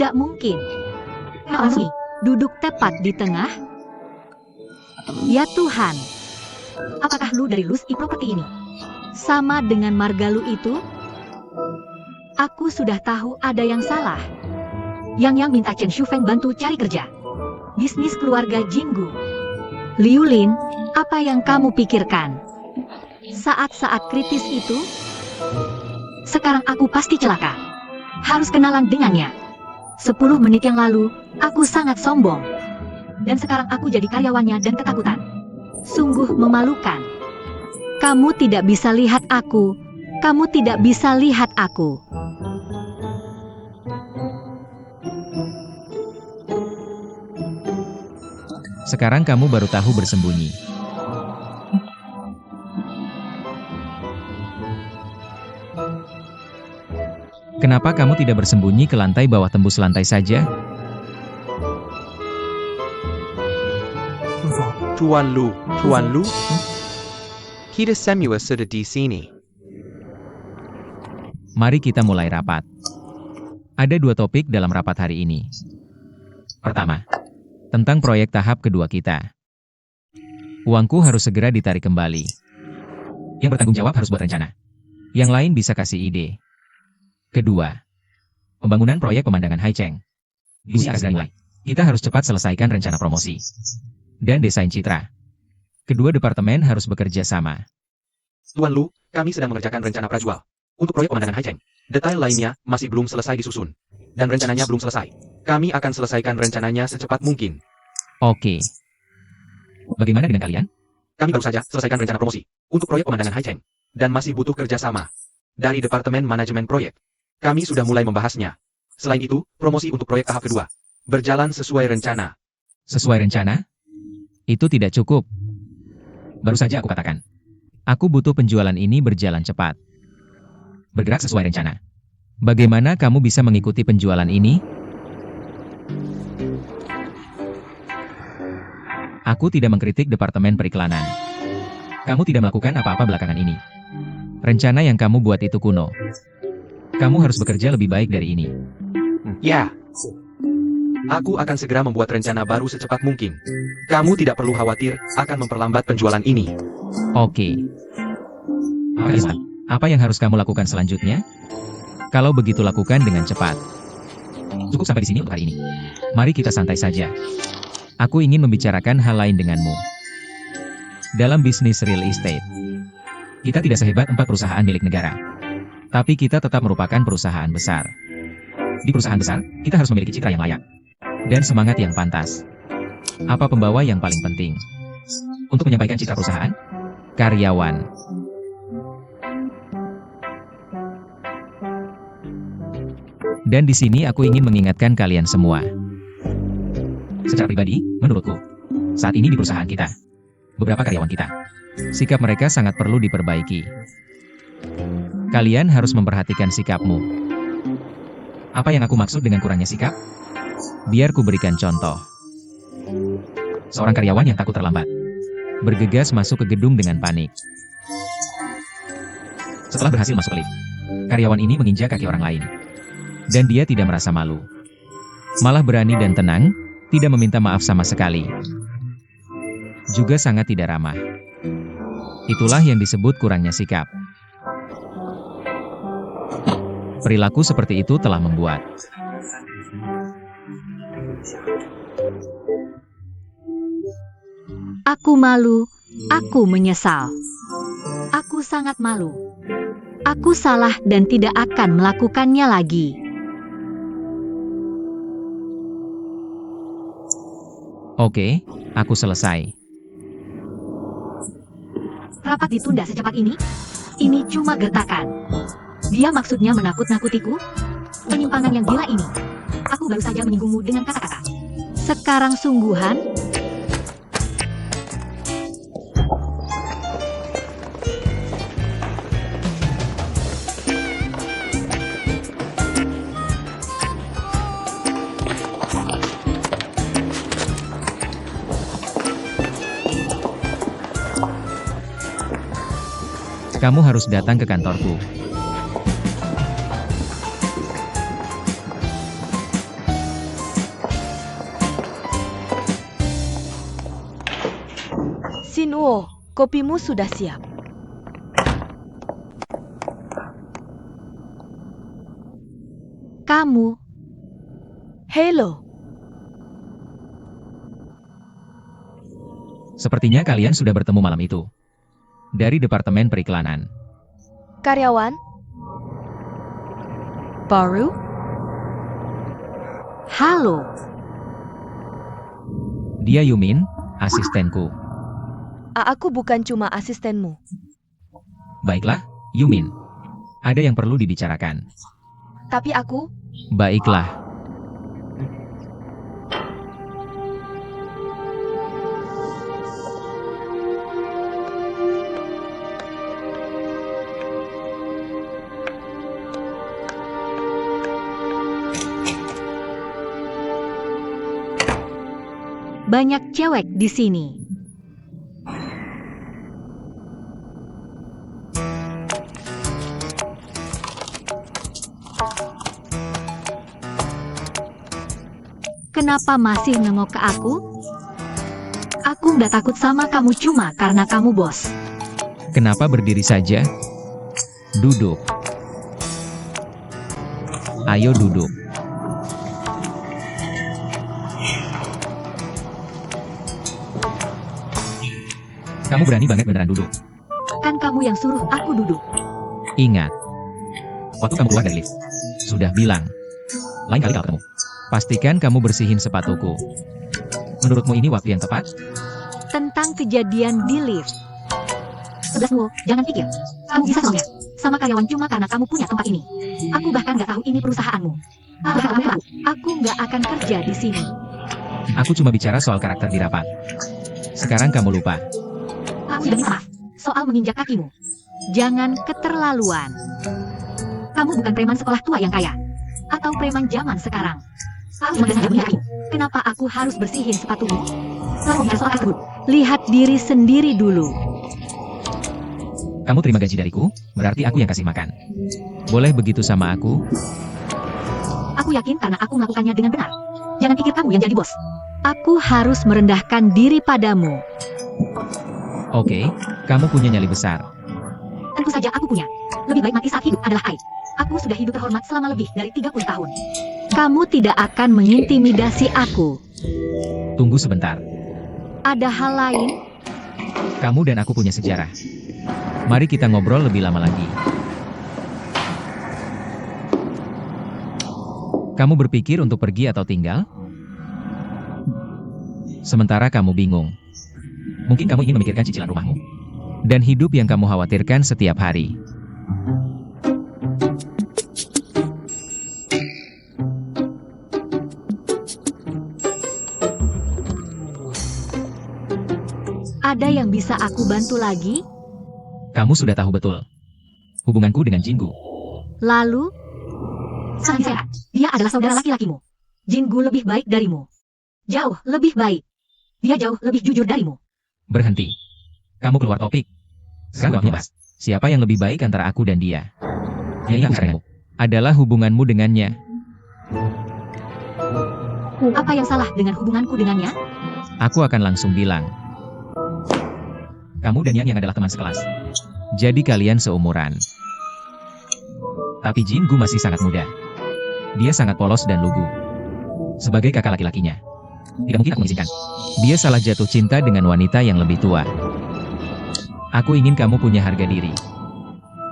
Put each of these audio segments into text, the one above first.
Tidak mungkin. Kamu duduk tepat di tengah. Ya Tuhan. Apakah lu dari Lus Property ini? Sama dengan Margalu itu? Aku sudah tahu ada yang salah. Yang minta Chen Shufeng bantu cari kerja. Bisnis keluarga Jinggu. Liu Lin, apa yang kamu pikirkan? Saat-saat kritis itu? Sekarang aku pasti celaka. Harus kenalan dengannya. 10 menit yang lalu, aku sangat sombong. Dan sekarang aku jadi karyawannya dan ketakutan. Sungguh memalukan. Kamu tidak bisa lihat aku. Kamu tidak bisa lihat aku. Sekarang kamu baru tahu bersembunyi. Kenapa kamu tidak bersembunyi ke lantai bawah tembus lantai saja? Tuan Lu, kita semua sudah di sini. Mari kita mulai rapat. Ada 2 topik dalam rapat hari ini. Pertama, tentang proyek tahap kedua kita. Uangku harus segera ditarik kembali. Yang bertanggung jawab harus buat rencana. Yang lain bisa kasih ide. Kedua, pembangunan proyek pemandangan Haicheng. Misi akan segera mulai. Kita harus cepat selesaikan rencana promosi. Dan desain citra. Kedua departemen harus bekerja sama. Tuan Lu, kami sedang mengerjakan rencana prajual. Untuk proyek pemandangan Haicheng. Detail lainnya masih belum selesai disusun. Dan rencananya belum selesai. Kami akan selesaikan rencananya secepat mungkin. Oke. Bagaimana dengan kalian? Kami baru saja selesaikan rencana promosi. Untuk proyek pemandangan Haicheng. Dan masih butuh kerjasama. Dari Departemen Manajemen Proyek. Kami sudah mulai membahasnya. Selain itu, promosi untuk proyek tahap kedua. Berjalan sesuai rencana. Sesuai rencana? Itu tidak cukup. Baru saja aku katakan. Aku butuh penjualan ini berjalan cepat. Bergerak sesuai rencana. Bagaimana kamu bisa mengikuti penjualan ini? Aku tidak mengkritik Departemen Periklanan. Kamu tidak melakukan apa-apa belakangan ini. Rencana yang kamu buat itu kuno. Kamu harus bekerja lebih baik dari ini. Ya. Aku akan segera membuat rencana baru secepat mungkin. Kamu tidak perlu khawatir akan memperlambat penjualan ini. Oke. Apa yang harus kamu lakukan selanjutnya? Kalau begitu lakukan dengan cepat. Cukup sampai di sini untuk hari ini. Mari kita santai saja. Aku ingin membicarakan hal lain denganmu. Dalam bisnis real estate, kita tidak sehebat 4 perusahaan milik negara. Tapi kita tetap merupakan perusahaan besar. Di perusahaan besar, kita harus memiliki citra yang layak. Dan semangat yang pantas. Apa pembawa yang paling penting? Untuk menyampaikan citra perusahaan? Karyawan. Dan di sini aku ingin mengingatkan kalian semua. Secara pribadi, menurutku, saat ini di perusahaan kita, beberapa karyawan kita, sikap mereka sangat perlu diperbaiki. Kalian harus memperhatikan sikapmu. Apa yang aku maksud dengan kurangnya sikap? Biar ku berikan contoh. Seorang karyawan yang takut terlambat, bergegas masuk ke gedung dengan panik. Setelah berhasil masuk ke lift, karyawan ini menginjak kaki orang lain. Dan dia tidak merasa malu. Malah berani dan tenang, tidak meminta maaf sama sekali. Juga sangat tidak ramah. Itulah yang disebut kurangnya sikap. Perilaku seperti itu telah membuat aku malu, aku menyesal. Aku sangat malu. Aku salah dan tidak akan melakukannya lagi. Oke, aku selesai. Rapat ditunda secepat ini? Ini cuma gertakan. Dia maksudnya menakut-nakutiku? Penyimpangan yang gila ini. Aku baru saja menyinggungmu dengan kata-kata. Sekarang sungguhan? Kamu harus datang ke kantorku. Lusinuo, kopimu sudah siap. Kamu, Hello. Sepertinya kalian sudah bertemu malam itu. Dari Departemen Periklanan. Karyawan, baru? Halo, Dia Yumin, asistenku. aku bukan cuma asistenmu. Baiklah, Yumin. Ada yang perlu dibicarakan. Tapi aku, Baiklah. banyak cewek di sini. Kenapa masih nengok ke aku? Aku nggak takut sama kamu cuma karena kamu bos. Kenapa berdiri saja? Duduk. Ayo duduk. Kamu berani banget beneran duduk. Kan kamu yang suruh aku duduk. Ingat. Waktu kamu keluar dari lift. Sudah bilang. Lain kali kalau ketemu. Pastikan kamu bersihin sepatuku. Menurutmu ini waktu yang tepat? Tentang kejadian di lift. 11 jangan pikir. Kamu bisa soalnya. Sama karyawan cuma karena kamu punya tempat ini. Aku bahkan nggak tahu ini perusahaanmu. Aku nggak akan kerja di sini. Aku cuma bicara soal karakter di rapat. Sekarang kamu lupa. Aku sudah minta maaf soal menginjak kakimu. Jangan keterlaluan. Kamu bukan preman sekolah tua yang kaya. Atau preman zaman sekarang. Aku cuma saja punya kakimu. Kenapa aku harus bersihin sepatumu? Kamu bicara soal tersebut. Lihat diri sendiri dulu. Kamu terima gaji dariku, berarti aku yang kasih makan. Boleh begitu sama aku? Aku yakin karena aku melakukannya dengan benar. Jangan pikir kamu yang jadi bos. Aku harus merendahkan diri padamu. Oke, kamu punya nyali besar. Tentu saja aku punya. Lebih baik mati saat hidup adalah aib. Aku sudah hidup terhormat selama lebih dari 30 tahun. Kamu tidak akan mengintimidasi aku. Tunggu sebentar. Ada hal lain? Kamu dan aku punya sejarah. Mari kita ngobrol lebih lama lagi. Kamu berpikir untuk pergi atau tinggal? Sementara kamu bingung. Mungkin kamu ingin memikirkan cicilan rumahmu. Dan hidup yang kamu khawatirkan setiap hari. Ada yang bisa aku bantu lagi? Kamu sudah tahu betul. Hubunganku dengan Jinggu. Lalu? Sangat sehat. Dia adalah saudara laki-lakimu. Jinggu lebih baik darimu. Jauh lebih baik. Dia jauh lebih jujur darimu. Berhenti. Kamu keluar topik. Sekarang waktunya bahas. Siapa yang lebih baik antara aku dan dia? Yang ingat denganmu. Adalah hubunganmu dengannya. Apa yang salah dengan hubunganku dengannya? Aku akan langsung bilang. Kamu dan Yang adalah teman sekelas. Jadi kalian seumuran. Tapi Jinggu masih sangat muda. Dia sangat polos dan lugu. Sebagai kakak laki-lakinya. Tidak mungkin aku mengizinkan. Dia salah jatuh cinta dengan wanita yang lebih tua. Aku ingin kamu punya harga diri.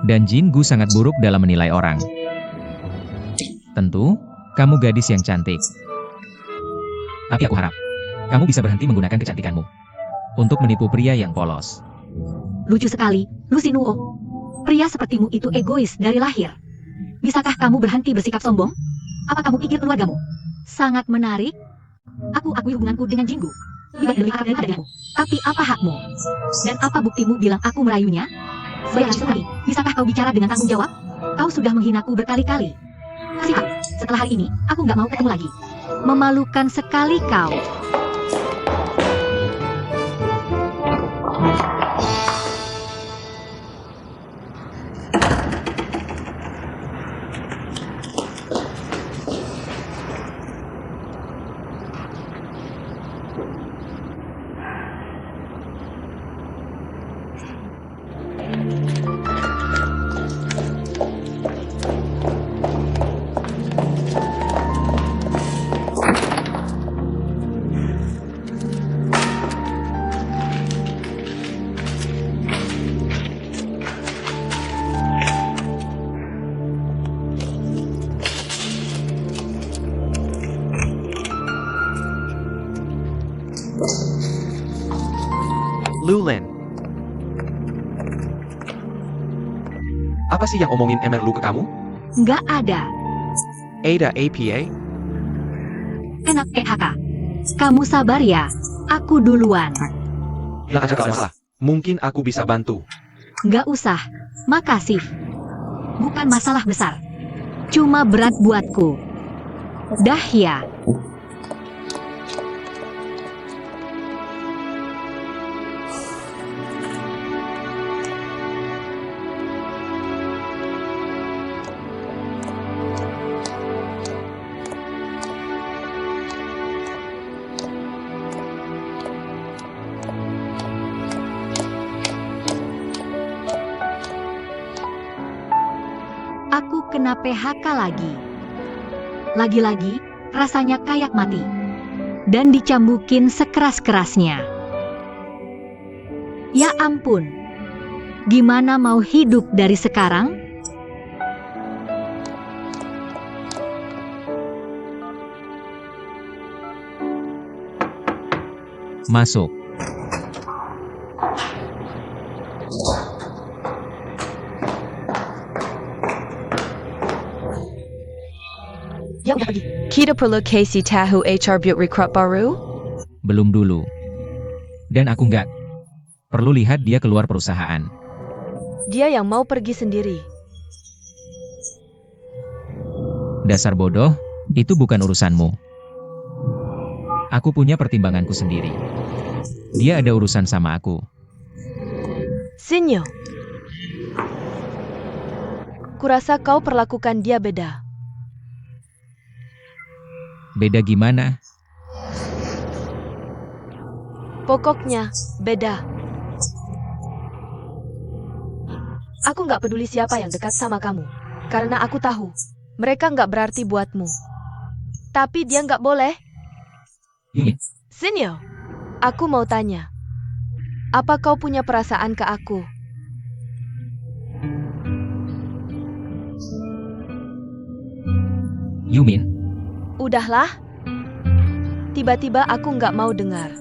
Dan Jinggu sangat buruk dalam menilai orang. Tentu, kamu gadis yang cantik. Tapi aku harap, kamu bisa berhenti menggunakan kecantikanmu untuk menipu pria yang polos. Lucu sekali, Lusinuo. Pria sepertimu itu egois dari lahir. Bisakah kamu berhenti bersikap sombong? Apa kamu pikir keluargamu sangat menarik? Aku akui hubunganku dengan Jinggu. Lebih akrab daripada denganmu. Tapi apa hakmu? Dan apa buktimu bilang aku merayunya? Baiklah sekali, bisakah kau bicara dengan tanggung jawab? Kau sudah menghinaku berkali-kali. Kasih tahu, setelah hari ini, aku nggak mau ketemu lagi. Memalukan sekali kau. Lulin. Apa sih yang omongin Emerlu ke kamu? Nggak ada. Ada APA? Enak PHK. Kamu sabar ya. Aku duluan. Bilang aja kalau masalah. Mungkin aku bisa bantu. Nggak usah. Makasih. Bukan masalah besar. Cuma berat buatku. Dah ya. Aku kena PHK lagi. Lagi-lagi, rasanya kayak mati. Dan dicambukin sekeras-kerasnya. Ya ampun. Gimana mau hidup dari sekarang? Masuk. Ya udah pergi. Kita perlu Casey tahu HR buat rekrut baru? Belum dulu. Dan aku nggak perlu lihat dia keluar perusahaan. Dia yang mau pergi sendiri. Dasar bodoh, itu bukan urusanmu. Aku punya pertimbanganku sendiri. Dia ada urusan sama aku. Sinyo. Kurasa kau perlakukan dia beda. Beda gimana? Pokoknya, beda. Aku nggak peduli siapa yang dekat sama kamu. Karena aku tahu, mereka nggak berarti buatmu. Tapi dia nggak boleh. Sinyo, aku mau tanya. Apa kau punya perasaan ke aku? You mean? Udahlah. Tiba-tiba aku nggak mau dengar.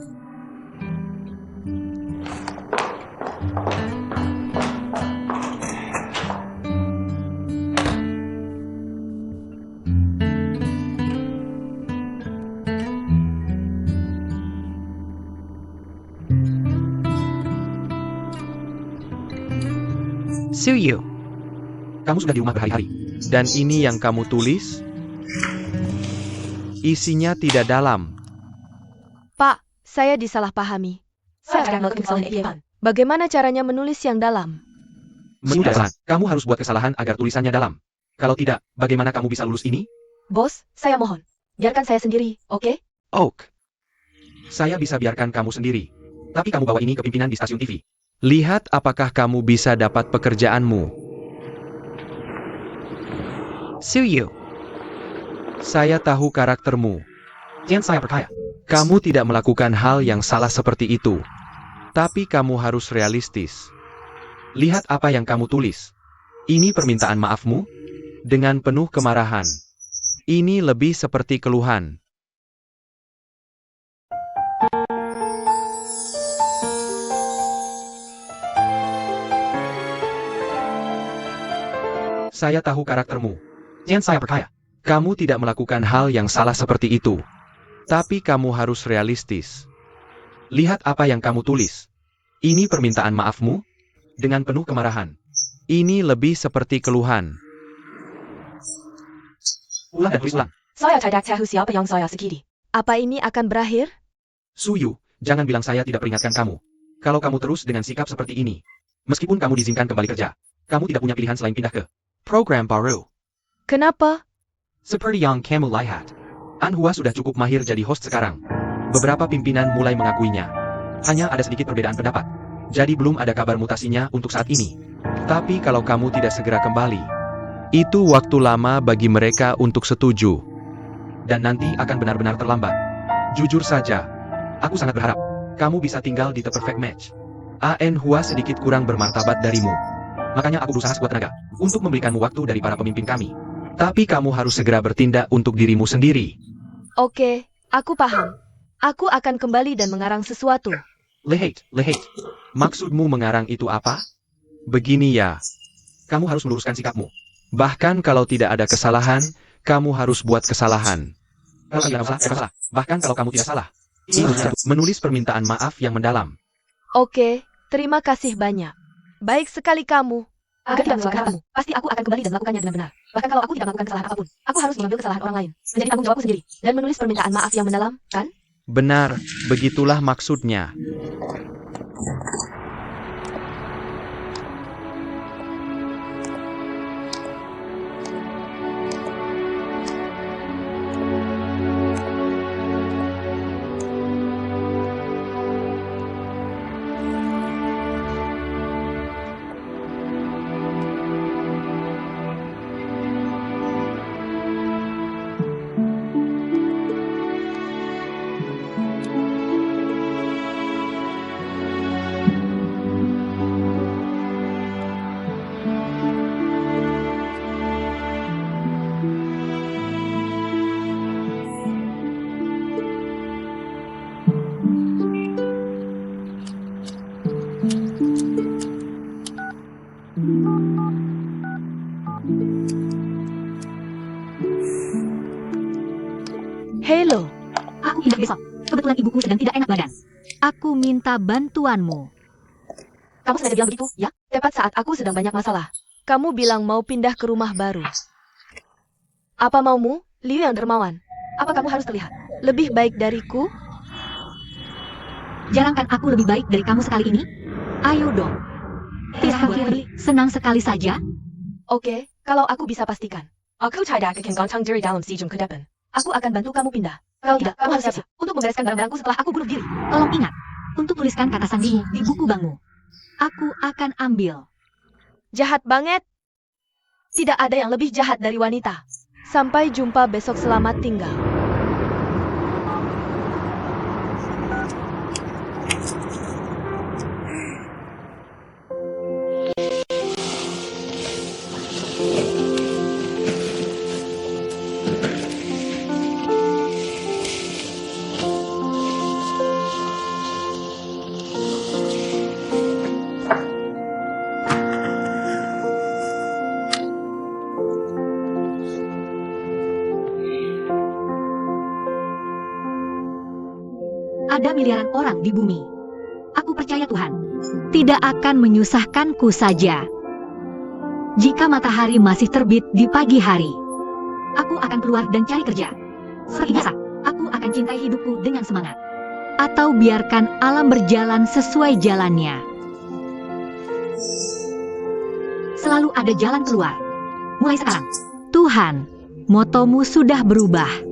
Suyu. Kamu sudah di rumah berhari-hari. Dan ini yang kamu tulis? Isinya tidak dalam. Pak, saya disalahpahami. Saya sedang melakukan kesalahan di depan. Bagaimana caranya menulis yang dalam? Sudah, kamu harus buat kesalahan agar tulisannya dalam. Kalau tidak, bagaimana kamu bisa lulus ini? Bos, saya mohon. Biarkan saya sendiri, oke? Oak. Saya bisa biarkan kamu sendiri. Tapi kamu bawa ini ke pimpinan di stasiun TV. Lihat apakah kamu bisa dapat pekerjaanmu. Suyu. Saya tahu karaktermu. Jangan saya percaya. Kamu tidak melakukan hal yang salah seperti itu. Tapi kamu harus realistis. Lihat apa yang kamu tulis. Ini permintaan maafmu? Dengan penuh kemarahan. Ini lebih seperti keluhan. Saya tahu karaktermu. Jangan saya percaya. Kamu tidak melakukan hal yang salah seperti itu. Tapi kamu harus realistis. Lihat apa yang kamu tulis. Ini permintaan maafmu? Dengan penuh kemarahan. Ini lebih seperti keluhan. Ulang dan tulis ulang. Saya tidak tahu siapa yang saya sakiti. Apa ini akan berakhir? Suyu, jangan bilang saya tidak peringatkan kamu. Kalau kamu terus dengan sikap seperti ini, meskipun kamu diizinkan kembali kerja, kamu tidak punya pilihan selain pindah ke program baru. Kenapa? Seperti yang kamu lihat, Anhua sudah cukup mahir jadi host sekarang. Beberapa pimpinan mulai mengakuinya. Hanya ada sedikit perbedaan pendapat. Jadi belum ada kabar mutasinya untuk saat ini. Tapi kalau kamu tidak segera kembali, itu waktu lama bagi mereka untuk setuju. Dan nanti akan benar-benar terlambat. Jujur saja, aku sangat berharap kamu bisa tinggal di The Perfect Match. Anhua sedikit kurang bermartabat darimu. Makanya aku berusaha sekuat tenaga untuk memberikanmu waktu dari para pemimpin kami. Tapi kamu harus segera bertindak untuk dirimu sendiri. Oke, aku paham. Aku akan kembali dan mengarang sesuatu. Lehate. Maksudmu mengarang itu apa? Begini ya. Kamu harus meluruskan sikapmu. Bahkan kalau tidak ada kesalahan, kamu harus buat kesalahan. Kalau kamu tidak salah, salah. Bahkan kalau kamu tidak salah. Menulis permintaan maaf yang mendalam. Oke, terima kasih banyak. Baik sekali kamu. Agar tidak melakukan kamu, pasti aku akan kembali dan melakukannya dengan benar. Bahkan kalau aku tidak melakukan kesalahan apapun, aku harus mengambil kesalahan orang lain, menjadi tanggung jawabku sendiri, dan menulis permintaan maaf yang mendalam, kan? Benar, begitulah maksudnya. Hello. Aku hidup besok. Kebetulan ibuku sedang tidak enak badan. Aku minta bantuanmu. Kamu sengaja bilang begitu, ya? Tepat saat aku sedang banyak masalah. Kamu bilang mau pindah ke rumah baru. Apa maumu, Liu yang dermawan? Apa kamu harus terlihat lebih baik dariku? Jarangkan aku lebih baik dari kamu sekali ini? Ayo dong. Tidak boleh, senang sekali saja. Oke, kalau aku bisa pastikan. Aku tidak akan goncang diri dalam sejum kedepan. Aku akan bantu kamu pindah. Kalau tidak, kamu harus siap-siap untuk membereskan barang-barangku setelah aku bunuh diri. Tolong ingat, untuk tuliskan kata sandimu di buku bankmu. Aku akan ambil. Jahat banget. Tidak ada yang lebih jahat dari wanita. Sampai jumpa besok, selamat tinggal. Ada miliaran orang di bumi. Aku percaya Tuhan tidak akan menyusahkanku saja. Jika matahari masih terbit di pagi hari, aku akan keluar dan cari kerja. Seperti biasa, aku akan cintai hidupku dengan semangat. Atau biarkan alam berjalan sesuai jalannya. Selalu ada jalan keluar. Mulai sekarang, Tuhan, motomu sudah berubah.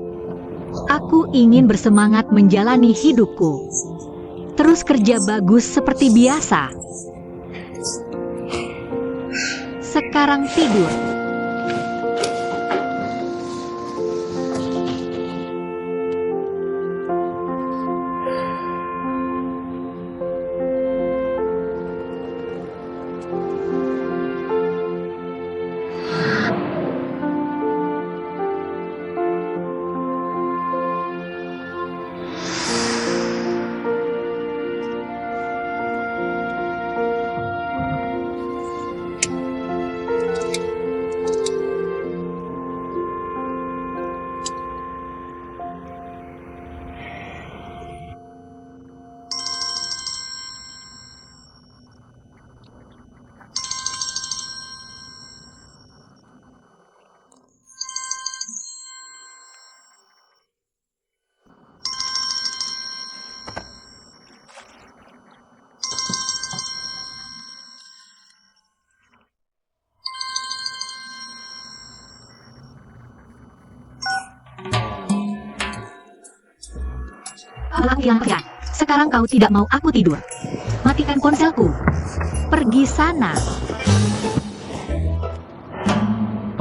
Aku ingin bersemangat menjalani hidupku. Terus kerja bagus seperti biasa. Sekarang tidur. Aku hilang pekerjaan. Sekarang kau tidak mau aku tidur. Matikan ponselku. Pergi sana.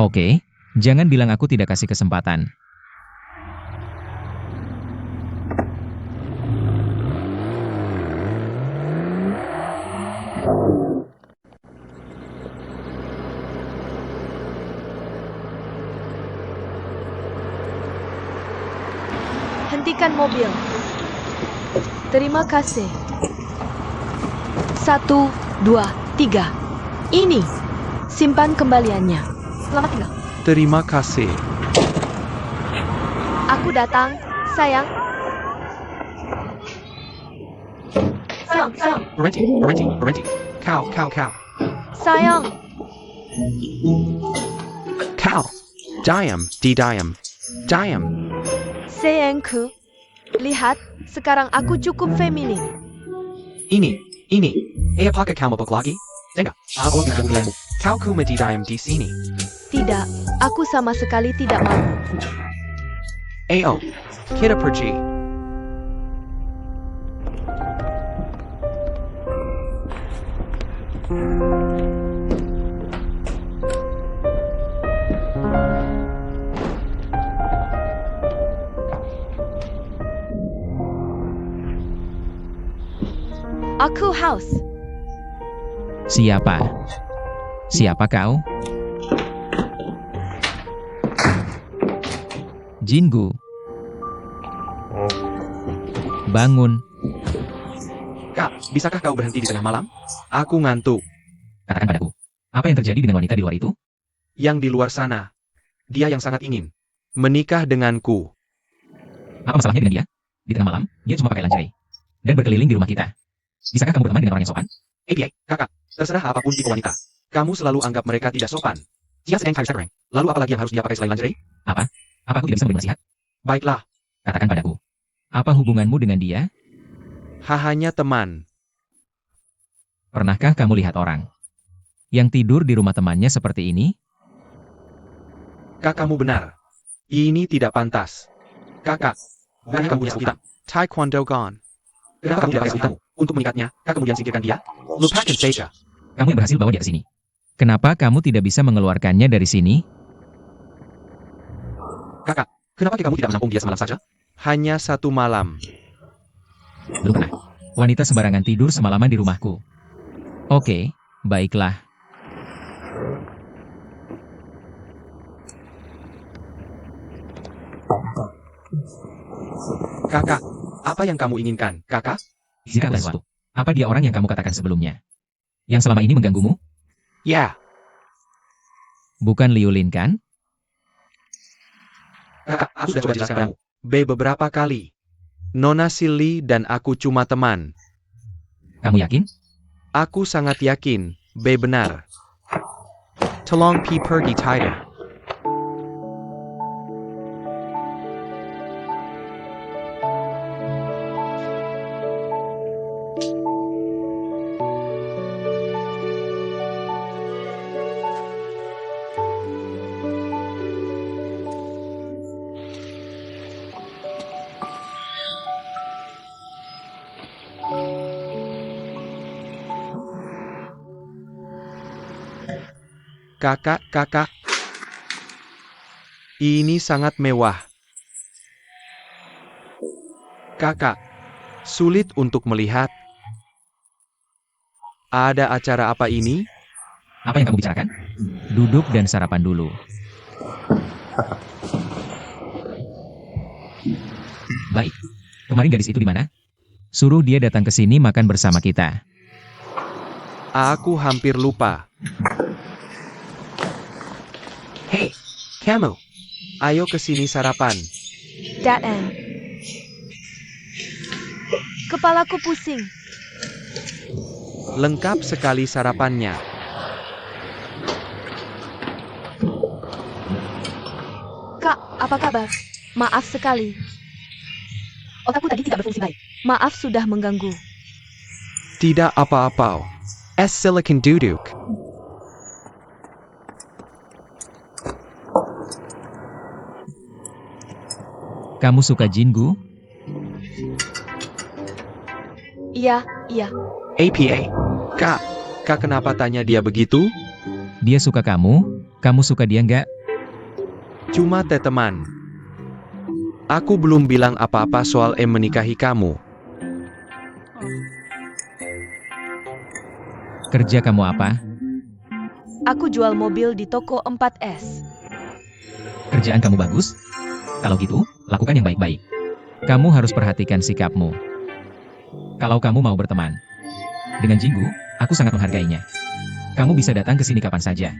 Oke, jangan bilang aku tidak kasih kesempatan. Hentikan mobil. Terima kasih. 1, 2, 3. Ini. Simpan kembaliannya. Selamat tinggal. Terima kasih. Aku datang, sayang. Sayang. Berhenti. Kau. Sayang. Kau. Diam. Sayangku. Lihat, sekarang aku cukup feminin. Ini. Apakah kamu balik lagi? Enggak, aku tidak mengganggu. Kau ku diam di sini. Tidak, aku sama sekali tidak mau. Ayo, kita pergi. Aku haus. Siapa? Siapa kau? Jingu. Bangun. Kak, bisakah kau berhenti di tengah malam? Aku ngantuk. Katakan padaku. Apa yang terjadi dengan wanita di luar itu? Yang di luar sana. Dia yang sangat ingin menikah denganku. Apa masalahnya dengan dia? Di tengah malam, dia cuma pakai lingerie. Dan berkeliling di rumah kita. Bisakah kamu berteman dengan orang yang sopan? Kakak, terserah apapun tipe wanita. Kamu selalu anggap mereka tidak sopan. Dia sedang cari Instagram. Lalu apa lagi yang harus dia pakai selain lingerie? Apa aku tidak bisa memberi nasihat? Baiklah, Katakan padaku. Apa hubunganmu dengan dia? hanya teman. Pernahkah kamu lihat orang yang tidur di rumah temannya seperti ini? Kakakmu benar. Ini tidak pantas. Kakak, bukannya kamu punya sapu hitam? Taekwondo gone. Kenapa kamu tidak pakai sapu hitammu untuk mengikatnya, kak kemudian singkirkan dia? Lupakan saja. Kamu yang berhasil bawa dia ke sini. Kenapa kamu tidak bisa mengeluarkannya dari sini? Kakak, kenapa kamu tidak menampung dia semalam saja? Hanya 1 malam. Belum pernah. Wanita sembarangan tidur semalaman di rumahku. Oke, baiklah. Kakak, apa yang kamu inginkan, kakak? Izinkanlah sesuatu. Apa dia orang yang kamu katakan sebelumnya? Yang selama ini mengganggumu? Ya, Bukan Liulin kan? kakak, aku sudah coba jelaskan padamu. Beberapa kali. Nona Silly dan aku cuma teman. Kamu yakin? Aku sangat yakin, benar. Tolong pergi tighter. Kakak. Ini sangat mewah. Kakak, sulit untuk melihat. Ada acara apa ini? Apa yang kamu bicarakan? Duduk dan sarapan dulu. Baik. Kemarin gadis itu di mana? Suruh dia datang ke sini makan bersama kita. Aku hampir lupa. Hei, kamu. Ayo ke sini sarapan. That end. Kepalaku pusing. Lengkap sekali sarapannya. Kak, apa kabar? Maaf sekali. Otakku tadi tidak berfungsi baik. Maaf sudah mengganggu. Tidak apa-apa. Es silicon duduk. Kamu suka Jingu? Iya. APA. Kak kenapa tanya dia begitu? Dia suka kamu suka dia nggak? Cuma teman. Aku belum bilang apa-apa soal menikahi kamu. Kerja kamu apa? Aku jual mobil di toko 4S. Kerjaan kamu bagus? Kalau gitu, lakukan yang baik-baik. Kamu harus perhatikan sikapmu. Kalau kamu mau berteman, Dengan Jinggu, aku sangat menghargainya. Kamu bisa datang ke sini kapan saja.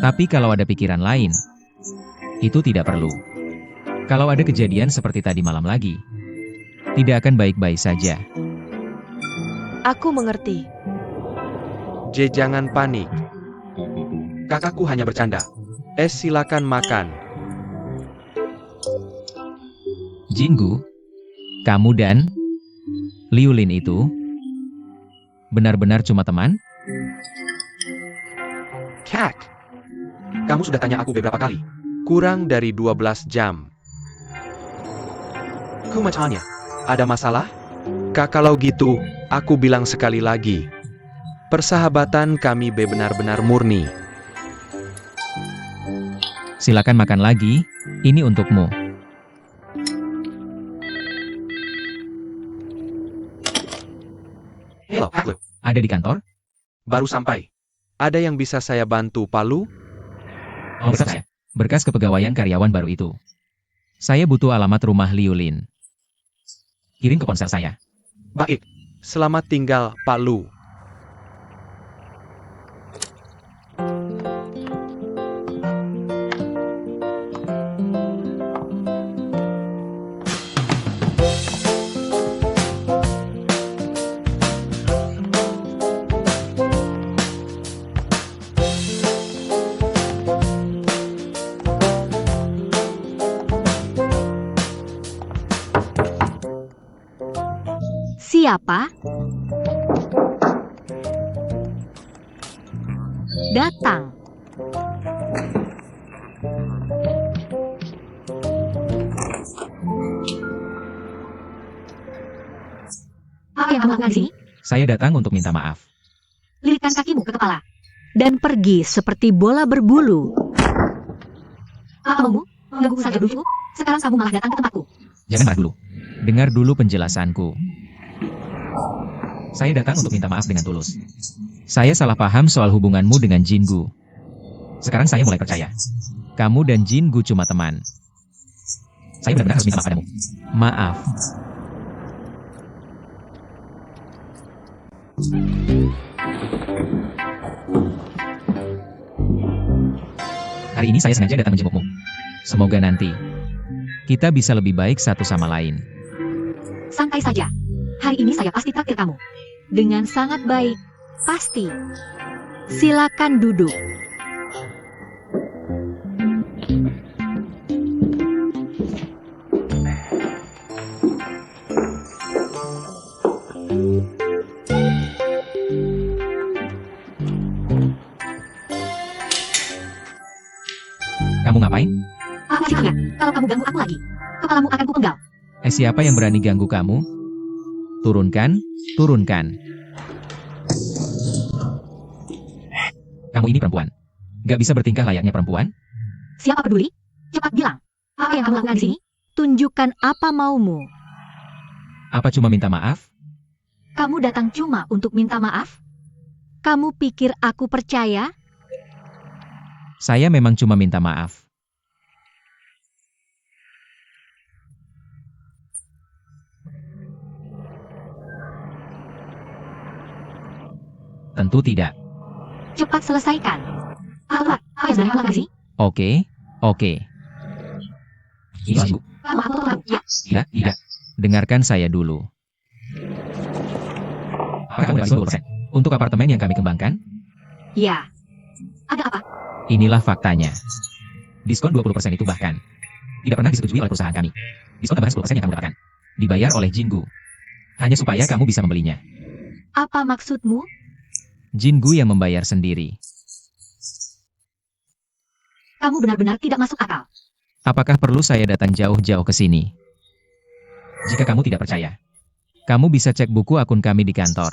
Tapi kalau ada pikiran lain, itu tidak perlu. Kalau ada kejadian seperti tadi malam lagi, tidak akan baik-baik saja. Aku mengerti. J, jangan panik. Kakakku hanya bercanda. S, silakan makan. Jinggu, kamu dan Liulin itu benar-benar cuma teman? Cat. Kamu sudah tanya aku beberapa kali. Kurang dari 12 jam. Kumatanya, ada masalah? Kak, kalau gitu, aku bilang sekali lagi. Persahabatan kami benar-benar murni. Silakan makan lagi, ini untukmu. Halo, Haklip. Ada di kantor? Baru sampai. Ada yang bisa saya bantu, Palu? Oh, besar saya. Berkas kepegawaian karyawan baru itu. Saya butuh alamat rumah Liulin. Kirim ke ponsel saya. Baik. Selamat tinggal, Pak Lu. Siapa? Datang. Apa yang kamu lakukan di sini? Saya datang untuk minta maaf. Lilitkan kakimu ke kepala. Dan pergi seperti bola berbulu. Apa maumu? Mengganggu saja dulu. Sekarang kamu malah datang ke tempatku. Jangan marah dulu. Dengar dulu penjelasanku. Saya datang untuk minta maaf dengan tulus. Saya salah paham soal hubunganmu dengan Jinggu. Sekarang saya mulai percaya. Kamu dan Jinggu cuma teman. Saya benar-benar harus minta maaf padamu. Maaf. Hari ini saya sengaja datang menjengukmu. Semoga nanti kita bisa lebih baik satu sama lain. Santai saja. Hari ini saya pasti traktir kamu. Dengan sangat baik. Pasti. Silakan duduk. Kamu ngapain? Aku masih ingat, kalau kamu ganggu aku lagi, kepalamu akan kupenggal. Siapa yang berani ganggu kamu? Turunkan, turunkan. Kamu ini perempuan. Gak bisa bertingkah layaknya perempuan? Siapa peduli? Cepat bilang. Apa yang kamu lakukan di sini? Tunjukkan apa maumu. Apa cuma minta maaf? Kamu datang cuma untuk minta maaf? Kamu pikir aku percaya? Saya memang cuma minta maaf. Tentu tidak. Cepat selesaikan. Apa yang sedang kamu lakukan di sini? Oke. Ini Jinggu. Kamu aku tahu. Ya. Tidak. Dengarkan saya dulu. Apakah kamu dapat diskon 20% untuk apartemen yang kami kembangkan? Ya. Ada apa? Inilah faktanya. Diskon 20% itu bahkan tidak pernah disetujui oleh perusahaan kami. Diskon tambahan 10% yang kamu dapatkan dibayar oleh Jinggu. Hanya supaya kamu bisa membelinya. Apa maksudmu? Jinggu yang membayar sendiri. Kamu benar-benar tidak masuk akal. Apakah perlu saya datang jauh-jauh ke sini? Jika kamu tidak percaya, kamu bisa cek buku akun kami di kantor.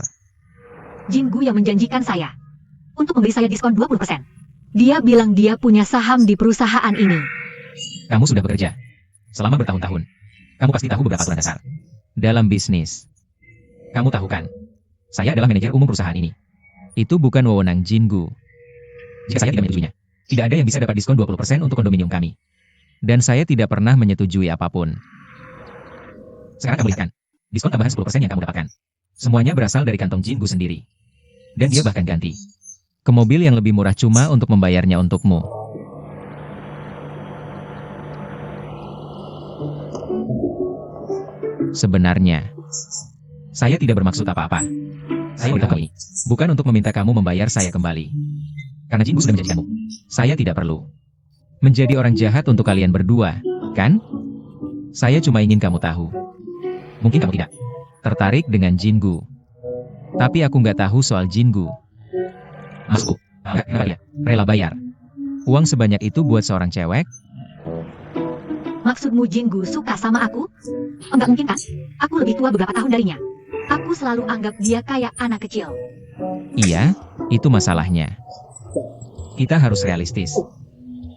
Jinggu yang menjanjikan saya untuk memberi saya diskon 20%. Dia bilang dia punya saham di perusahaan ini. Kamu sudah bekerja selama bertahun-tahun. Kamu pasti tahu beberapa aturan dasar dalam bisnis. Kamu tahu kan? Saya adalah manajer umum perusahaan ini. Itu bukan wewenang Jinggu. Jika saya tidak menyetujuinya, tidak ada yang bisa dapat diskon 20% untuk kondominium kami. Dan saya tidak pernah menyetujui apapun. Sekarang kamu lihat kan, diskon tambahan 10% yang kamu dapatkan. Semuanya berasal dari kantong Jingu sendiri. Dan dia bahkan ganti ke mobil yang lebih murah cuma untuk membayarnya untukmu. Sebenarnya, saya tidak bermaksud apa-apa. Saya beritahu ini bukan untuk meminta kamu membayar saya kembali. Karena Jingu sudah menjadikanmu. Saya tidak perlu menjadi orang jahat untuk kalian berdua, kan? Saya cuma ingin kamu tahu. Mungkin kamu tidak tertarik dengan Jingu. Tapi aku nggak tahu soal Jingu. Maksudku, nggak rela bayar uang sebanyak itu buat seorang cewek? Maksudmu Jingu suka sama aku? Enggak mungkin kan? Aku lebih tua beberapa tahun darinya. Aku selalu anggap dia kayak anak kecil. Iya, itu masalahnya. Kita harus realistis.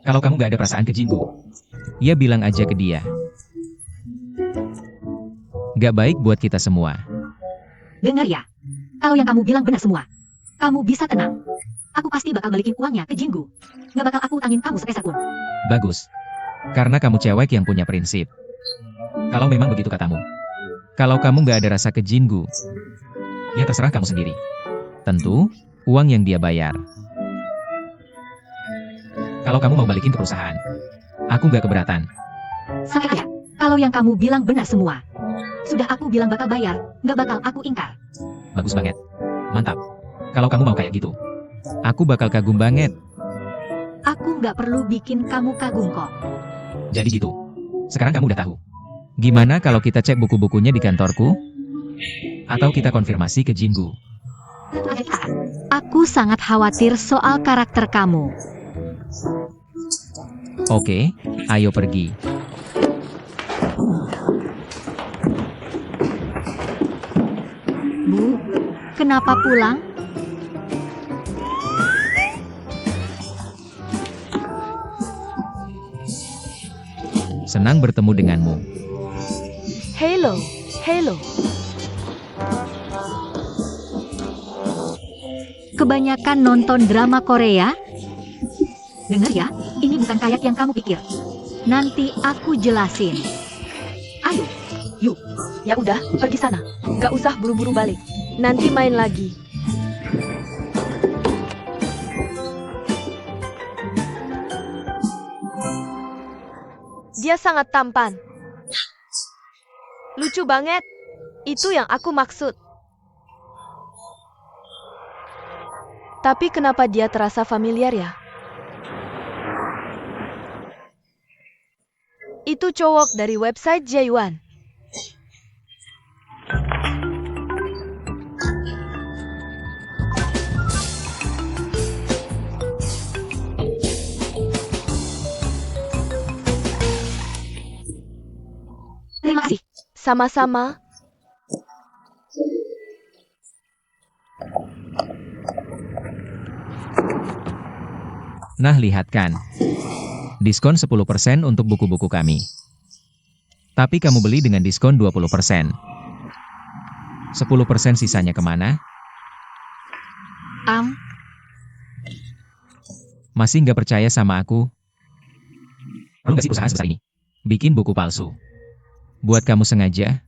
Kalau kamu nggak ada perasaan ke Jingu, ya bilang aja ke dia. Nggak baik buat kita semua. Dengar ya, kalau yang kamu bilang benar semua, kamu bisa tenang. Aku pasti bakal balikin uangnya ke Jingu. Nggak bakal aku utangin kamu sepeser pun. Bagus. Karena kamu cewek yang punya prinsip. Kalau memang begitu katamu. Kalau kamu nggak ada rasa ke Jingu, ya terserah kamu sendiri. Tentu, uang yang dia bayar. Kalau kamu mau balikin ke perusahaan, aku nggak keberatan. Sampai aja, kalau yang kamu bilang benar semua. Sudah aku bilang bakal bayar, nggak bakal aku ingkar. Bagus banget. Mantap. Kalau kamu mau kayak gitu, aku bakal kagum banget. Aku nggak perlu bikin kamu kagum kok. Jadi gitu. Sekarang kamu udah tahu. Gimana kalau kita cek buku-bukunya di kantorku? Atau kita konfirmasi ke Jingu? Tentu aja kita. Aku sangat khawatir soal karakter kamu. Oke, ayo pergi. Bu, kenapa pulang? Senang bertemu denganmu. Hello, hello. Kebanyakan nonton drama Korea? Dengar ya, ini bukan kayak yang kamu pikir. Nanti aku jelasin. Ayo, Yuk, ya udah, pergi sana. Gak usah buru-buru balik. Nanti main lagi. Dia sangat tampan. Lucu banget. Itu yang aku maksud. Tapi kenapa dia terasa familiar ya? Itu cowok dari website J1. terima kasih. Sama-sama. Nah, lihat kan. Diskon 10% untuk buku-buku kami. Tapi kamu beli dengan diskon 20%. 10% sisanya kemana? Masih nggak percaya sama aku? Perlu nggak sih perusahaan sebesar ini bikin buku palsu? Buat kamu sengaja?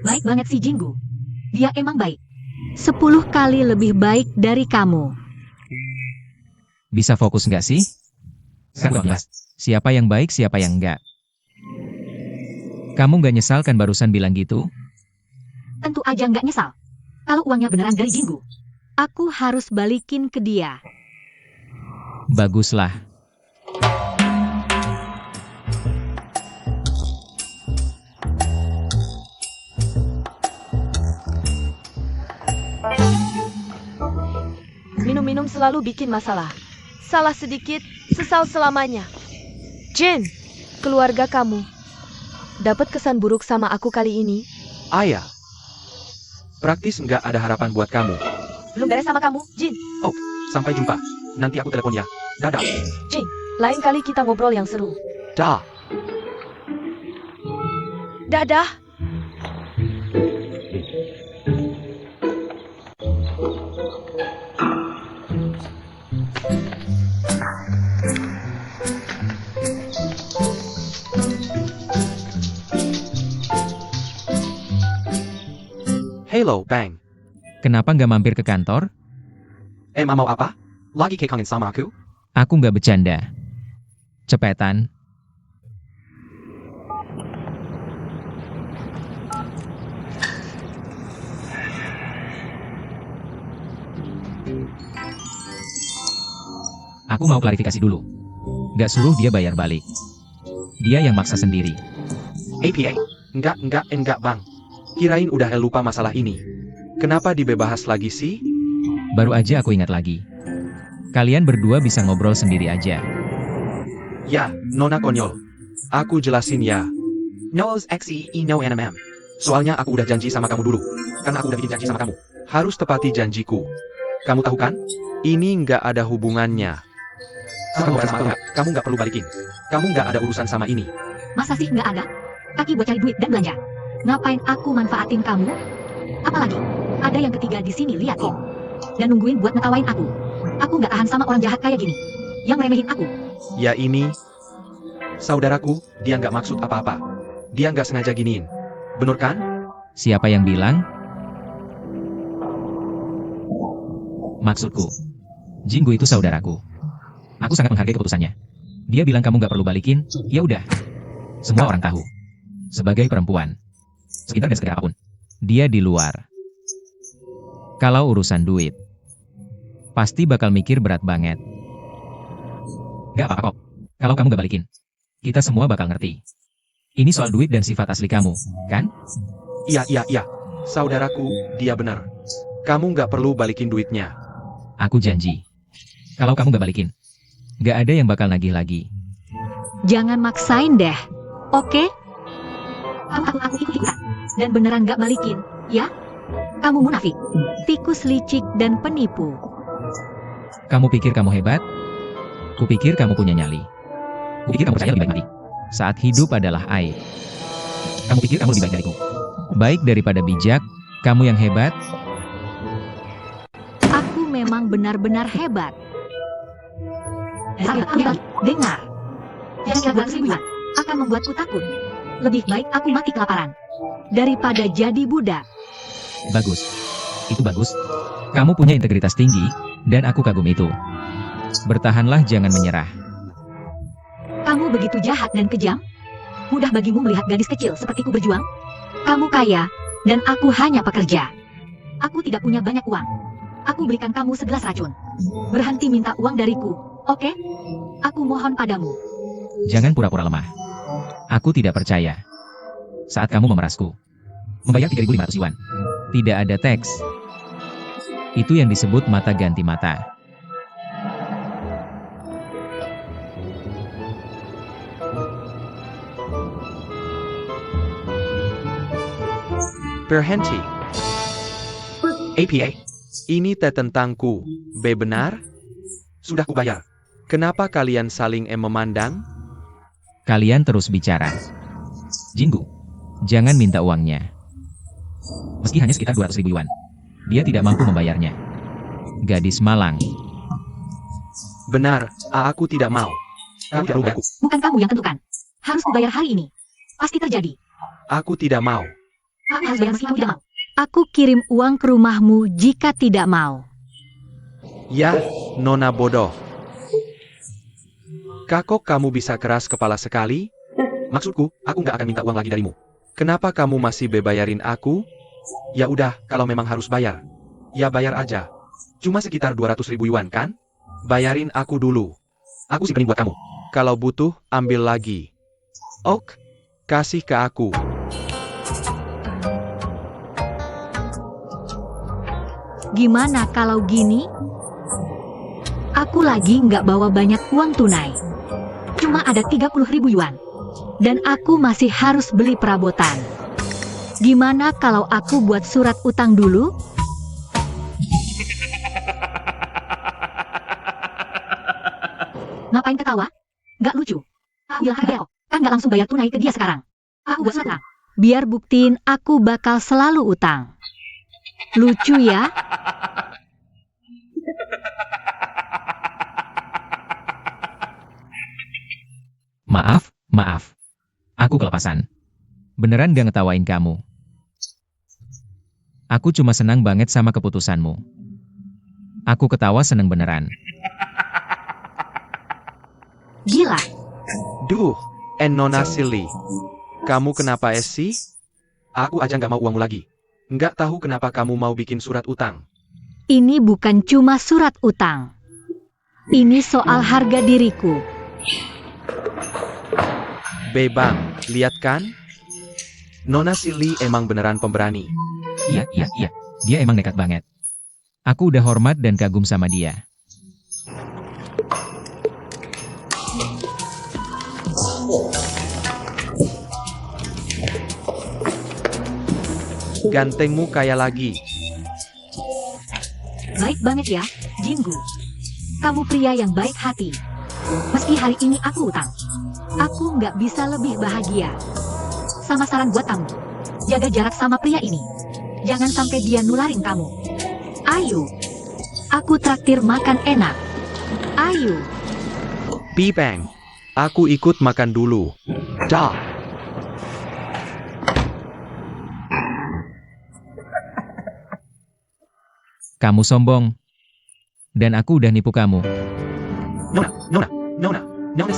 Baik banget si Jingu. Dia emang baik. 10 kali lebih baik dari kamu. Bisa fokus nggak sih? Sekarang udah jelas. Siapa yang baik, siapa yang enggak. Kamu nggak nyesal kan barusan bilang gitu? Tentu aja nggak nyesal. Kalau uangnya beneran dari Jingu, aku harus balikin ke dia. Baguslah. Minum-minum selalu bikin masalah. Salah sedikit, sesal selamanya. Jin, keluarga kamu dapat kesan buruk sama aku kali ini? Ayah. Praktis nggak ada harapan buat kamu. Belum beres sama kamu, Jin. Oh, sampai jumpa. Nanti aku telepon ya. Dadah. Jin, lain kali kita ngobrol yang seru. Dah. Dadah. Hello, Bang. Kenapa nggak mampir ke kantor? Mau apa? Lagi kangen sama aku? Aku nggak bercanda. Cepetan. Aku mau klarifikasi dulu. Nggak suruh dia bayar balik. Dia yang maksa sendiri. APA? Enggak, Bang. Kirain udah lupa masalah ini. Kenapa dibebas lagi sih? Baru aja aku ingat lagi. Kalian berdua bisa ngobrol sendiri aja. Ya, Nona konyol. Aku jelasin ya. No's XE no NMM. Soalnya aku udah janji sama kamu dulu. Karena aku udah bikin janji sama kamu. Harus tepati janjiku. Kamu tahu kan? Ini nggak ada hubungannya. Kamu nggak perlu balikin. Kamu nggak ada urusan sama ini. Masa sih nggak ada? Kaki buat cari duit dan belanja. Ngapain aku manfaatin kamu? Apalagi, ada yang ketiga di sini liatin. Dan nungguin buat ngetawain aku. Aku nggak tahan sama orang jahat kayak gini. Yang meremehin aku. Ya ini, saudaraku, dia nggak maksud apa-apa. Dia nggak sengaja giniin. Bener kan? Siapa yang bilang? Maksudku, Jinggu itu saudaraku. Aku sangat menghargai keputusannya. Dia bilang kamu nggak perlu balikin, ya udah. Semua orang tahu. Sebagai perempuan, sekitar dan sekedar apapun, dia di luar. Kalau urusan duit, pasti bakal mikir berat banget. Gak apa-apa kok, kalau kamu gak balikin. Kita semua bakal ngerti. Ini soal duit dan sifat asli kamu, kan? Iya. Saudaraku, dia benar. Kamu nggak perlu balikin duitnya. Aku janji. Kalau kamu gak balikin, gak ada yang bakal nagih lagi. Jangan maksain deh. Oke? Aku ikut-ikutan. Dan beneran gak balikin, ya? Kamu munafik, tikus licik dan penipu. Kamu pikir kamu hebat? Kupikir kamu punya nyali. Kupikir kamu percaya lebih baik mati. Saat hidup adalah aib. Kamu pikir kamu lebih baik dariku? Baik daripada bijak, kamu yang hebat? Aku memang benar-benar hebat. Dengar. Yang 200 ribuan akan membuatku takut. Lebih baik aku mati kelaparan daripada jadi budak. Bagus. Itu bagus. Kamu punya integritas tinggi, dan aku kagum itu. Bertahanlah, jangan menyerah. Kamu begitu jahat dan kejam? Mudah bagimu melihat gadis kecil sepertiku berjuang? Kamu kaya, dan aku hanya pekerja. Aku tidak punya banyak uang. Aku belikan kamu segelas racun. Berhenti minta uang dariku, oke? Aku mohon padamu. Jangan pura-pura lemah. Aku tidak percaya. Saat kamu memerasku, membayar 3.500 yuan. Tidak ada teks. Itu yang disebut mata ganti mata. Berhenti. APA. Ini teh tentangku. B benar? Sudah kubayar. Kenapa kalian saling memandang? Kalian terus bicara. Jinggu, jangan minta uangnya. Meski hanya sekitar 200 ribu yuan. Dia tidak mampu membayarnya. Gadis malang. Benar, aku tidak mau. Kamu tidak perlu. Bukan kamu yang tentukan. Harus kubayar hari ini. Pasti terjadi. Aku tidak mau. Aku harus bayar meski kamu tidak mau. Aku kirim uang ke rumahmu jika tidak mau. Ya, Nona bodoh. Kakok kamu bisa keras kepala sekali? Maksudku, aku nggak akan minta uang lagi darimu. Kenapa kamu masih bebayarin aku? Ya udah, kalau memang harus bayar. Ya bayar aja. Cuma sekitar 200 ribu yuan kan? Bayarin aku dulu. Aku simpenin buat kamu. Kalau butuh, ambil lagi. Ok, kasih ke aku. Gimana kalau gini? Aku lagi nggak bawa banyak uang tunai. Cuma ada 30 ribu yuan. Dan aku masih harus beli perabotan. Gimana kalau aku buat surat utang dulu? Ngapain ketawa? Nggak lucu. Aku bilang harga kok. Kan nggak langsung bayar tunai ke dia sekarang. Aku buat surat utang. Biar buktiin aku bakal selalu utang. Lucu ya? Maaf. Aku kelepasan. Beneran gak ngetawain kamu. Aku cuma senang banget sama keputusanmu. Aku ketawa seneng beneran. Gila, Duh, Nona Silly. Kamu kenapa sih? Aku aja nggak mau uangmu lagi. Nggak tahu kenapa kamu mau bikin surat utang. ini bukan cuma surat utang. Ini soal harga diriku. Bebang, lihat kan? Nona Silly emang beneran pemberani. Iya. Dia emang nekat banget. Aku udah hormat dan kagum sama dia. Gantengmu kaya lagi. Baik banget ya, Jingu. Kamu pria yang baik hati. Meski hari ini aku utang, aku nggak bisa lebih bahagia. Sama saran buat kamu, jaga jarak sama pria ini. Jangan sampai dia nularin kamu. Ayo, aku traktir makan enak. Ayo. Bebang, aku ikut makan dulu. Dah. Kamu sombong. Dan aku udah nipu kamu. Nona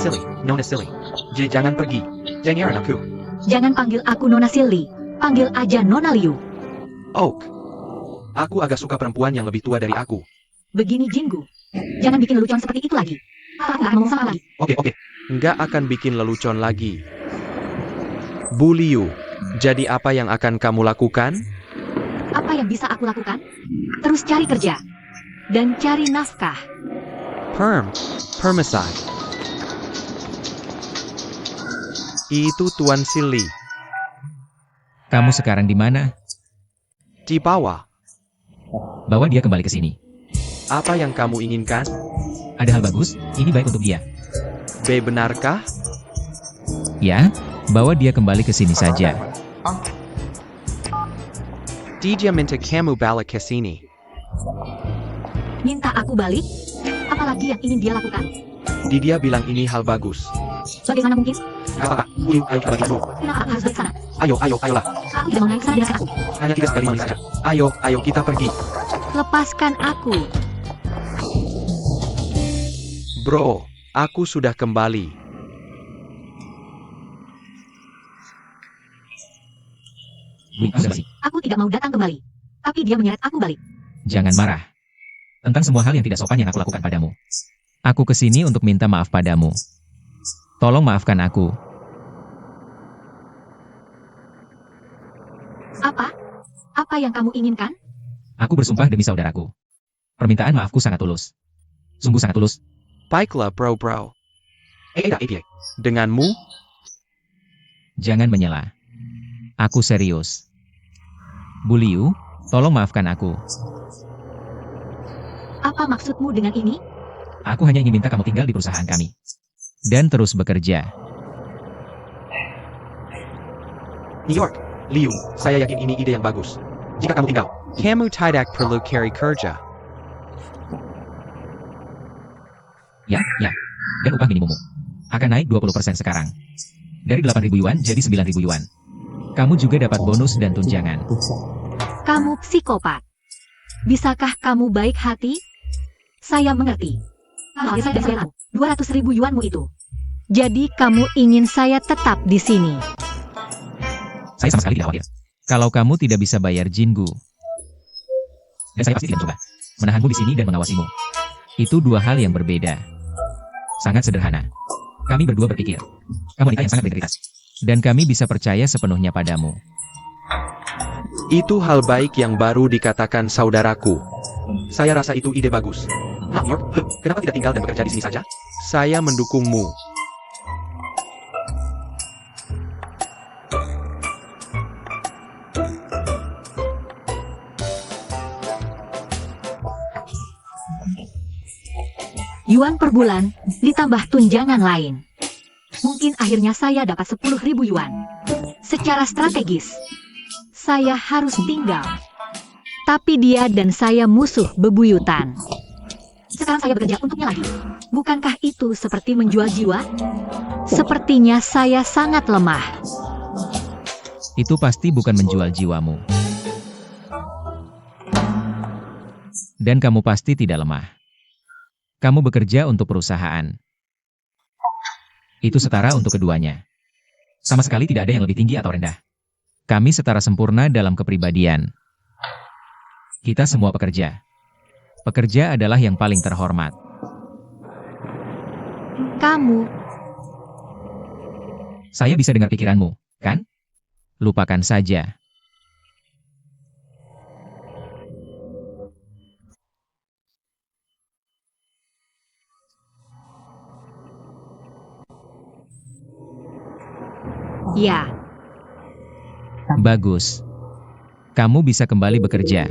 Silly. Jangan pergi. Jangan aku. Jangan panggil aku Nona Silly. Panggil aja Nona Liu. Oak. Aku agak suka perempuan yang lebih tua dari aku. Begini Jingu, jangan bikin lelucon seperti itu lagi. Aku nggak ngomong sama lagi. Oke. Nggak akan bikin lelucon lagi. Bu Liu, jadi apa yang akan kamu lakukan? Apa yang bisa aku lakukan? Terus cari kerja. Dan cari nafkah. Permesai. Itu Tuan Silly. Kamu sekarang di mana? Di bawah. Bawa dia kembali ke sini. Apa yang kamu inginkan? Ada hal bagus, ini baik untuk dia. Benarkah? Ya, bawa dia kembali ke sini saja. Dia minta kamu balik ke sini. Minta aku balik? Apalagi yang ingin dia lakukan? Dia bilang ini hal bagus. Bagaimana mungkin? Gak apa-apa. Ayo kita balik dulu. Kenapa aku harus balik sana? Ayolah. Aku tidak mau naik sana, bebaskan aku. Hanya 3 sekali manis saja. Ayo kita pergi. Lepaskan aku. Bro, aku sudah kembali. Aku tidak mau datang kembali. Tapi dia menyeret aku balik. Jangan marah. Tentang semua hal yang tidak sopan yang aku lakukan padamu. Aku kesini untuk minta maaf padamu. Tolong maafkan aku. Apa? Apa yang kamu inginkan? Aku bersumpah demi saudaraku. Permintaan maafku sangat tulus. Sungguh sangat tulus. Baiklah bro. Denganmu? Jangan menyela. Aku serius. Bu Liu, tolong maafkan aku. Apa maksudmu dengan ini? Aku hanya ingin minta kamu tinggal di perusahaan kami. Dan terus bekerja. New York. Liu, saya yakin ini ide yang bagus. Jika kamu tinggal. Kamu tidak perlu cari kerja. Ya. Dan upah minimummu akan naik 20% sekarang. Dari 8.000 yuan jadi 9.000 yuan. Kamu juga dapat bonus dan tunjangan. Kamu psikopat. Bisakah kamu baik hati? Saya mengerti. Mahal saya dan 200.000 yuanmu itu. Jadi kamu ingin saya tetap di sini. Saya sama sekali tidak khawatir. Kalau kamu tidak bisa bayar Jingu. Dan saya pasti tidak mencoba menahanmu di sini dan mengawasimu. Itu dua hal yang berbeda. Sangat sederhana. Kami berdua berpikir. Kamu wanita yang sangat berintegritas. Dan kami bisa percaya sepenuhnya padamu. Itu hal baik yang baru dikatakan saudaraku. Saya rasa itu ide bagus. Kenapa tidak tinggal dan bekerja di sini saja? Saya mendukungmu. Yuan per bulan, ditambah tunjangan lain. Mungkin akhirnya saya dapat 10.000 yuan. Secara strategis, saya harus tinggal. Tapi dia dan saya musuh bebuyutan. Sekarang saya bekerja untuknya lagi. Bukankah itu seperti menjual jiwa? Sepertinya saya sangat lemah. Itu pasti bukan menjual jiwamu. Dan kamu pasti tidak lemah. Kamu bekerja untuk perusahaan. Itu setara untuk keduanya. Sama sekali tidak ada yang lebih tinggi atau rendah. Kami setara sempurna dalam kepribadian. Kita semua pekerja. Pekerja adalah yang paling terhormat. Kamu, Saya bisa dengar pikiranmu, kan? Lupakan saja. ya, Bagus. Kamu bisa kembali bekerja.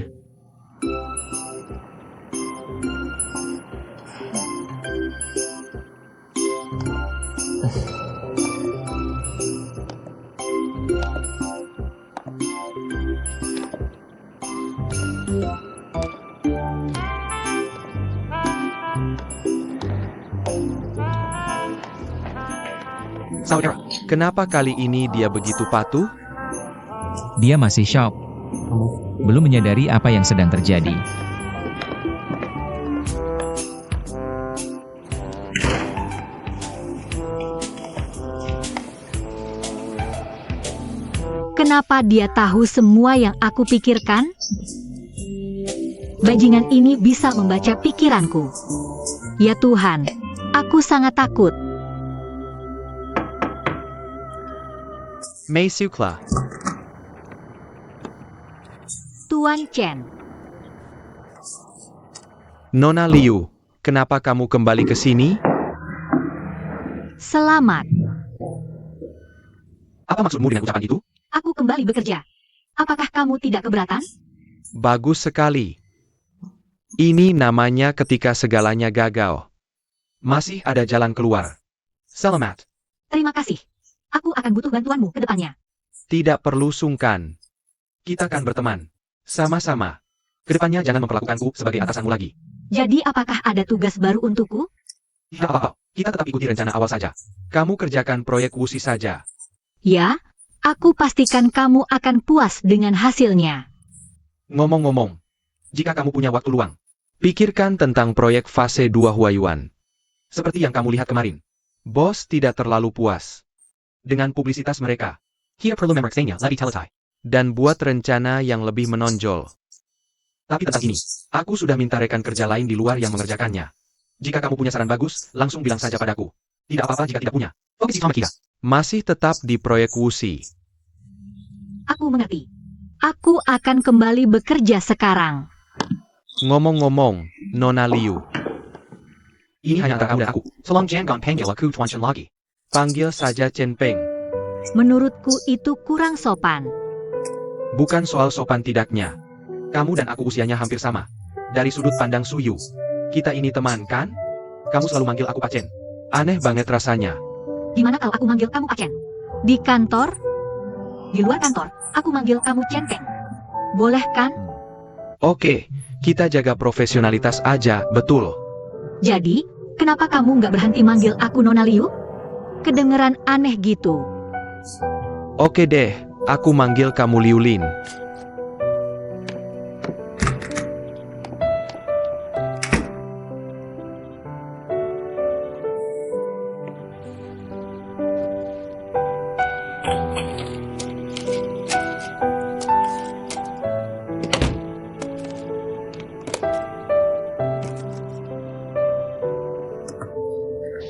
Saudara, kenapa kali ini dia begitu patuh? Dia masih shock. Belum menyadari apa yang sedang terjadi. kenapa dia tahu semua yang aku pikirkan? Bajingan ini bisa membaca pikiranku. Ya Tuhan, aku sangat takut. Mei Sukla, Tuan Chen, Nona Liu, kenapa kamu kembali ke sini? selamat. Apa maksudmu dengan ucapan itu? Aku kembali bekerja. Apakah kamu tidak keberatan? Bagus sekali. Ini namanya ketika segalanya gagal. Masih ada jalan keluar. Selamat. Terima kasih. Aku akan butuh bantuanmu ke depannya. Tidak perlu sungkan. Kita akan berteman. Sama-sama. Kedepannya jangan memperlakukanku sebagai atasanmu lagi. Jadi apakah ada tugas baru untukku? Tidak apa-apa. Kita tetap ikuti rencana awal saja. Kamu kerjakan proyek Wuxi saja. Ya, aku pastikan kamu akan puas dengan hasilnya. Ngomong-ngomong, jika kamu punya waktu luang, pikirkan tentang proyek fase 2 Huayuan. Seperti yang kamu lihat kemarin, bos tidak terlalu puas dengan publisitas mereka. Hier perlu memeriksanya lebih teliti. Dan buat rencana yang lebih menonjol. Tapi tentang ini, aku sudah minta rekan kerja lain di luar yang mengerjakannya. Jika kamu punya saran bagus, langsung bilang saja padaku. Tidak apa-apa jika tidak punya. Oke sih sama kita. Masih tetap di proyek Wuxi. Aku mengerti. Aku akan kembali bekerja sekarang. Ngomong-ngomong, Nona Liu, Ini hanya antara kamu dan aku. Selang jangan panggil aku Tuan Chen lagi. panggil saja Chen Peng. Menurutku itu kurang sopan. Bukan soal sopan tidaknya. Kamu dan aku usianya hampir sama. Dari sudut pandang Suyu, kita ini teman kan? Kamu selalu manggil aku Pak Chen. Aneh banget rasanya. Gimana kalau aku manggil kamu Pak Chen? Di kantor? Di luar kantor, aku manggil kamu Chen Peng. Boleh kan? Oke, kita jaga profesionalitas aja, betul. Jadi, kenapa kamu nggak berhenti manggil aku Nona Liu? Kedengeran aneh gitu. Oke deh, aku manggil kamu Liu Lin.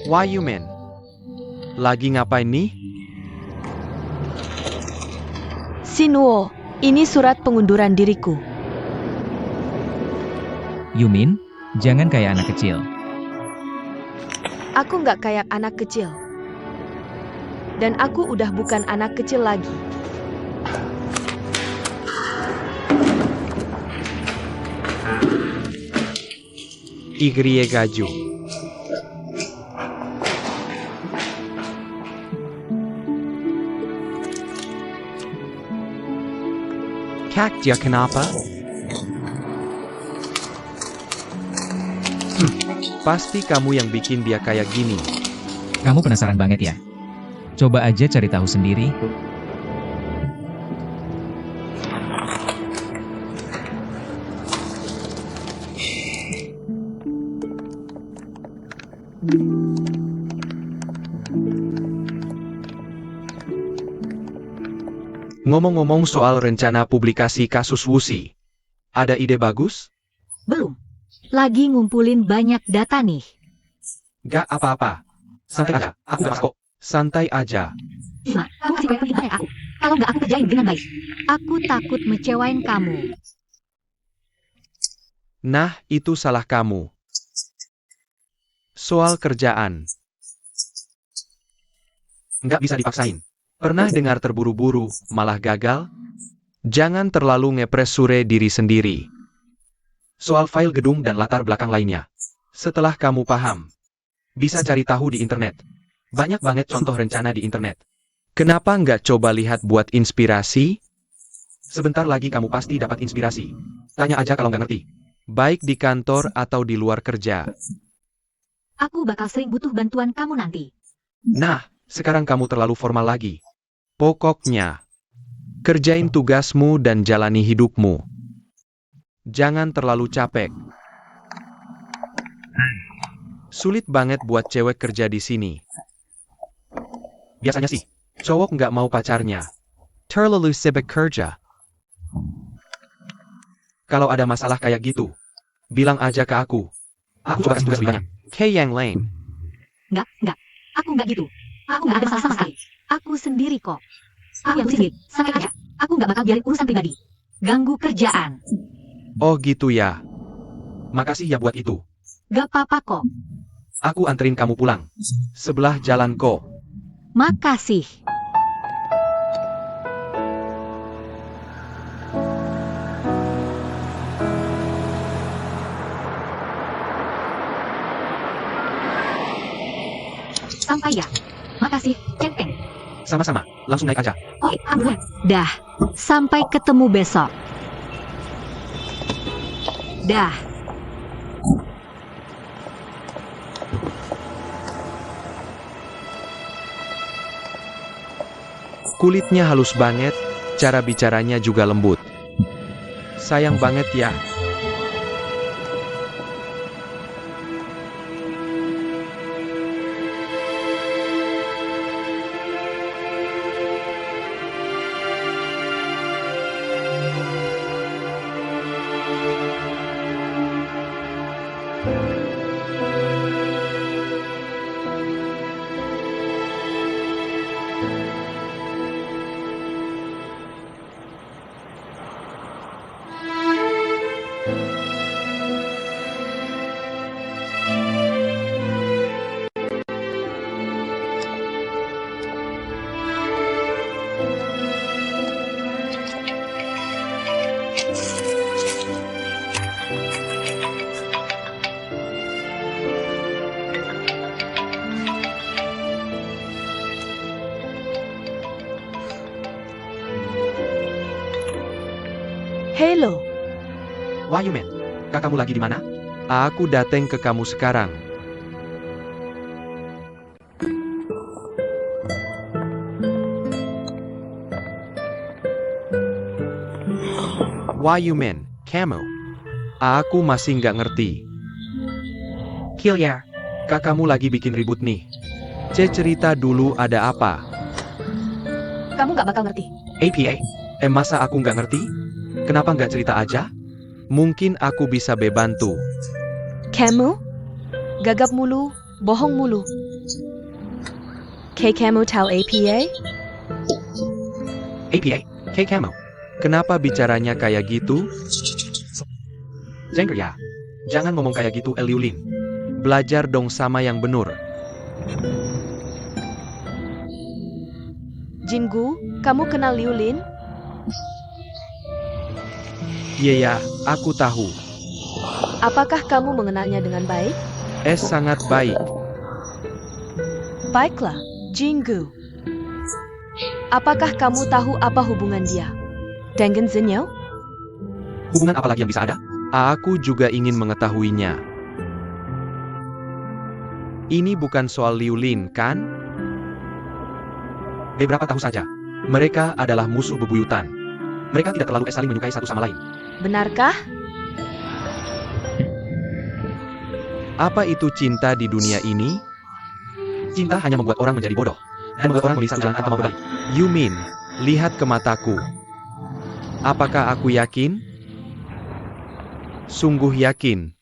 Why you man? Lagi ngapain nih? Sinuo, ini surat pengunduran diriku. Yumin, jangan kayak anak kecil. Aku nggak kayak anak kecil. Dan aku udah bukan anak kecil lagi. Igriegaju. Kak dia kenapa? Pasti kamu yang bikin dia kayak gini. Kamu penasaran banget ya? Coba aja cari tahu sendiri. Ngomong-ngomong soal rencana publikasi kasus Wuxi, ada ide bagus? Belum. Lagi ngumpulin banyak data nih. Gak apa-apa. Santai aja, aku gak kok. Santai aja. Cuma, kamu kasih proyek penting banget aku. Kalau nggak aku kerjain dengan baik. Aku takut mecewain kamu. Nah, itu salah kamu. Soal kerjaan. Nggak bisa dipaksain. Pernah dengar terburu-buru, malah gagal? Jangan terlalu ngepresure diri sendiri. Soal file gedung dan latar belakang lainnya. Setelah kamu paham, bisa cari tahu di internet. Banyak banget contoh rencana di internet. Kenapa nggak coba lihat buat inspirasi? Sebentar lagi kamu pasti dapat inspirasi. Tanya aja kalau nggak ngerti. Baik di kantor atau di luar kerja. Aku bakal sering butuh bantuan kamu nanti. Nah, sekarang kamu terlalu formal lagi. Pokoknya, kerjain tugasmu dan jalani hidupmu. Jangan terlalu capek. Sulit banget buat cewek kerja di sini. Biasanya sih, cowok nggak mau pacarnya. Terlalu sibuk kerja. Kalau ada masalah kayak gitu, bilang aja ke aku. Aku coba kasih tugas lebih banyak. Kayak yang lain. Nggak. Aku nggak gitu. Aku nggak ada masalah sama sekali. Aku sendiri kok. Aku yang sendiri. Santai aja. Aku nggak bakal biarin urusan pribadi ganggu kerjaan. Oh gitu ya. Makasih ya buat itu. Gak apa-apa kok. Aku anterin kamu pulang. Sebelah jalan kok. Makasih. Sampai ya. Makasih, Centeng. Sama-sama, langsung naik aja. Oke, aman. Dah. Sampai ketemu besok. Dah. Kulitnya halus banget, cara bicaranya juga lembut. Sayang banget ya. Hello. Wah Yumen, kakakmu lagi di mana? Aku dateng ke kamu sekarang. Wah Yumen, kamu? Aku masih nggak ngerti. Kilya, kakakmu lagi bikin ribut nih. Cerita dulu ada apa? Kamu nggak bakal ngerti. APA? Masa aku nggak ngerti? Kenapa nggak cerita aja? Mungkin aku bisa bebantu. Kamu? Gagap mulu, bohong mulu. Kamu tahu APA? APA? Kamu? Kenapa bicaranya kayak gitu? Zengger ya. Jangan ngomong kayak gitu Liulin. Belajar dong sama yang bener. Jinggu, kamu kenal Liu Lin? Iya ya, aku tahu. Apakah kamu mengenalnya dengan baik? Sangat baik. Baiklah, Jinggu. Apakah kamu tahu apa hubungan dia dengan Zinyo? Hubungan apa lagi yang bisa ada? Aku juga ingin mengetahuinya. Ini bukan soal Liulin, kan? Beberapa tahu saja. Mereka adalah musuh bebuyutan. Mereka tidak terlalu saling menyukai satu sama lain. Benarkah? Apa itu cinta di dunia ini? Cinta hanya membuat orang menjadi bodoh. Dan membuat orang gelisah jalan tanpa mau berbalik. Yumin, lihat ke mataku. Apakah aku yakin? Sungguh yakin.